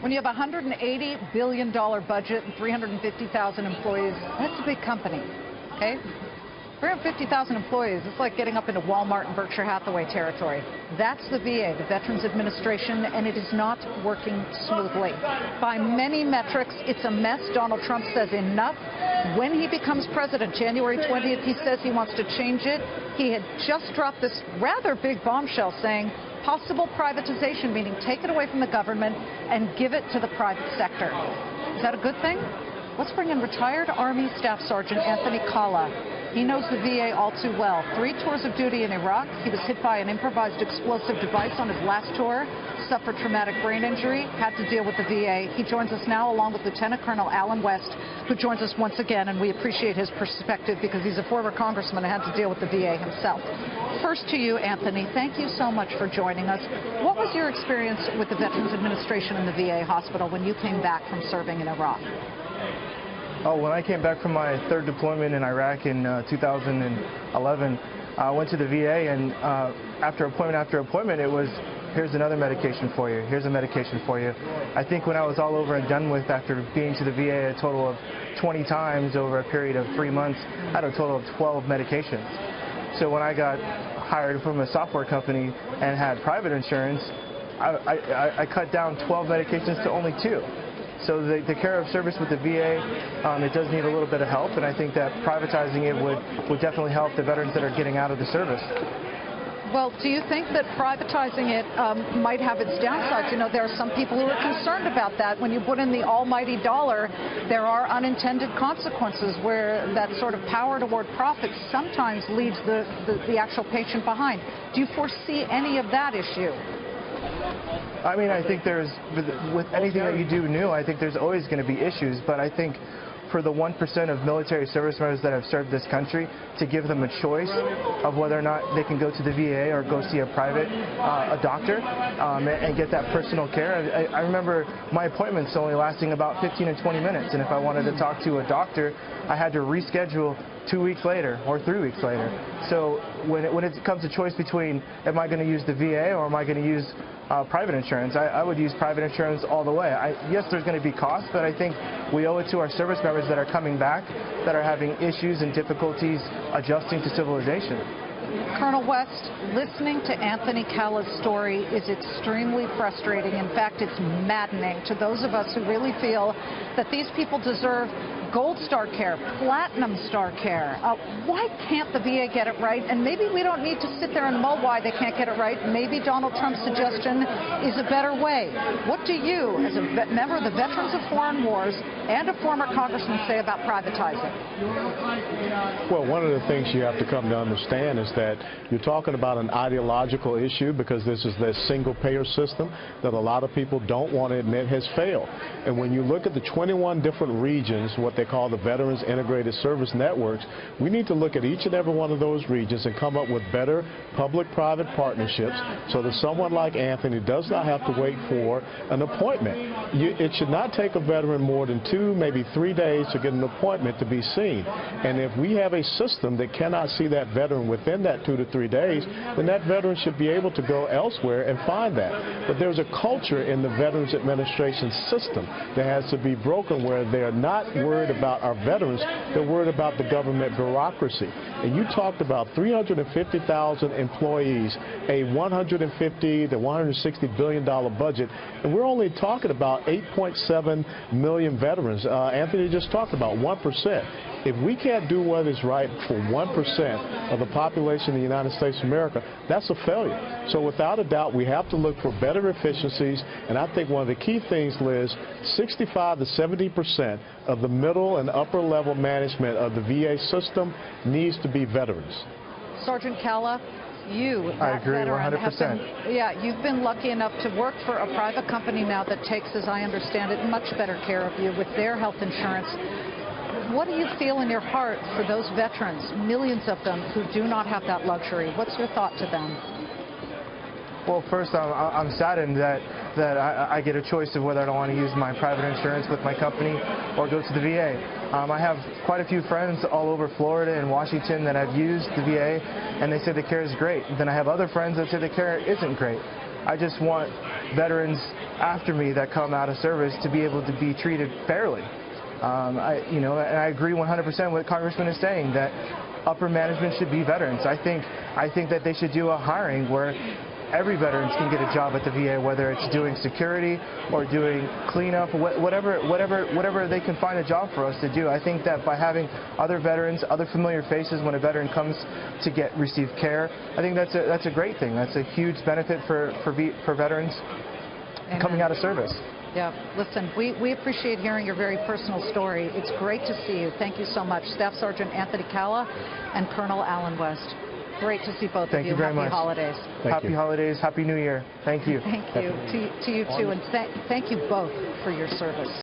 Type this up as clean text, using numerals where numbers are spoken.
When you have a $180 billion budget and 350,000 employees, that's a big company, okay? 350,000 employees, it's like getting up into Walmart and Berkshire Hathaway territory. That's the VA, the Veterans Administration, and it is not working smoothly. By many metrics, it's a mess. Donald Trump says enough. When he becomes president, January 20th, he says he wants to change it. He had just dropped this rather big bombshell saying possible privatization, meaning take it away from the government and give it to the private sector. Is that a good thing? Let's bring in retired Army Staff Sergeant Anthony Cala. He knows the VA all too well. 3 tours of duty in Iraq. He was hit by an improvised explosive device on his last tour, suffered traumatic brain injury, had to deal with the VA. He joins us now along with Lieutenant Colonel Alan West, who joins us once again, and we appreciate his perspective because he's a former congressman and had to deal with the VA himself. First to you, Anthony, thank you so much for joining us. What was your experience with the Veterans Administration and the VA hospital when you came back from serving in Iraq? Oh, when I came back from my 3rd deployment in Iraq in 2011, I went to the VA, and after appointment, it was, here's another medication for you, here's a medication for you. I think when I was all over and done with, after being to the VA a total of 20 times over a period of 3 months, I had a total of 12 medications. So when I got hired from a software company and had private insurance, I cut down 12 medications to only 2. So the care of service with the VA, it does need a little bit of help, and I think that privatizing it would definitely help the veterans that are getting out of the service. Well, do you think that privatizing it might have its downsides? You know, there are some people who are concerned about that. When you put in the almighty dollar, there are unintended consequences where that sort of power toward profit sometimes leaves the actual patient behind. Do you foresee any of that issue? I mean, I think with anything that you do new, I think there's always going to be issues, but I think for the 1% of military service members that have served this country, to give them a choice of whether or not they can go to the VA or go see a private doctor and get that personal care. I remember my appointments only lasting about 15 and 20 minutes, and if I wanted to talk to a doctor, I had to reschedule 2 weeks later or 3 weeks later. So when it comes to choice between am I going to use the VA or am I going to use private insurance, I would use private insurance all the way. Yes, there's going to be costs, but I think we owe it to our service members that are coming back, that are having issues and difficulties adjusting to civilization. Colonel West, listening to Anthony Cala's story is extremely frustrating. In fact, it's maddening to those of us who really feel that these people deserve Gold Star care, Platinum Star care. Why can't the VA get it right? And maybe we don't need to sit there and mull why they can't get it right. Maybe Donald Trump's suggestion is a better way. What do you, as a member of the Veterans of Foreign Wars and a former congressman, say about privatizing? Well, one of the things you have to come to understand is that you're talking about an ideological issue, because this is the single-payer system that a lot of people don't want to admit has failed. And when you look at the 21 different regions, what they call the Veterans Integrated Service Networks, we need to look at each and every one of those regions and come up with better public-private partnerships so that someone like Anthony does not have to wait for an appointment. It should not take a veteran more than 2, maybe 3 days to get an appointment to be seen. And if we have a system that cannot see that veteran within that 2 to 3 days, then that veteran should be able to go elsewhere and find that. But there's a culture in the Veterans Administration system that has to be broken, where they're not worried about our veterans, they're worried about the government bureaucracy. And you talked about 350,000 employees, a $150 to $160 billion budget, and we're only talking about 8.7 million veterans. Anthony just talked about 1%. If we can't do what is right for 1% of the population of the United States of America, that's a failure. So without a doubt, we have to look for better efficiencies, and I think one of the key things, Liz, 65 to 70% of the middle and upper level management of the VA system needs to be veterans. Sergeant Cala, you, I agree 100%. You've been lucky enough to work for a private company now that takes, as I understand it, much better care of you with their health insurance. What do you feel in your heart for those veterans, millions of them, who do not have that luxury? What's your thought to them? Well, first, I'm saddened that I get a choice of whether I want to use my private insurance with my company or go to the VA. I have quite a few friends all over Florida and Washington that have used the VA, and they say the care is great. Then I have other friends that say the care isn't great. I just want veterans after me that come out of service to be able to be treated fairly. And I agree 100% with what Congressman is saying, that upper management should be veterans. I think that they should do a hiring where every veteran can get a job at the VA, whether it's doing security or doing cleanup, whatever they can find a job for us to do. I think that by having other veterans, other familiar faces when a veteran comes to receive care, I think that's a great thing. That's a huge benefit for veterans coming out of service. Yeah, listen, we appreciate hearing your very personal story. It's great to see you. Thank you so much. Staff Sergeant Anthony Cala and Colonel Alan West. Great to see both of you. Thank you very much. Happy holidays. Happy holidays. Happy New Year. Thank you. Thank you. To you too. And thank you both for your service.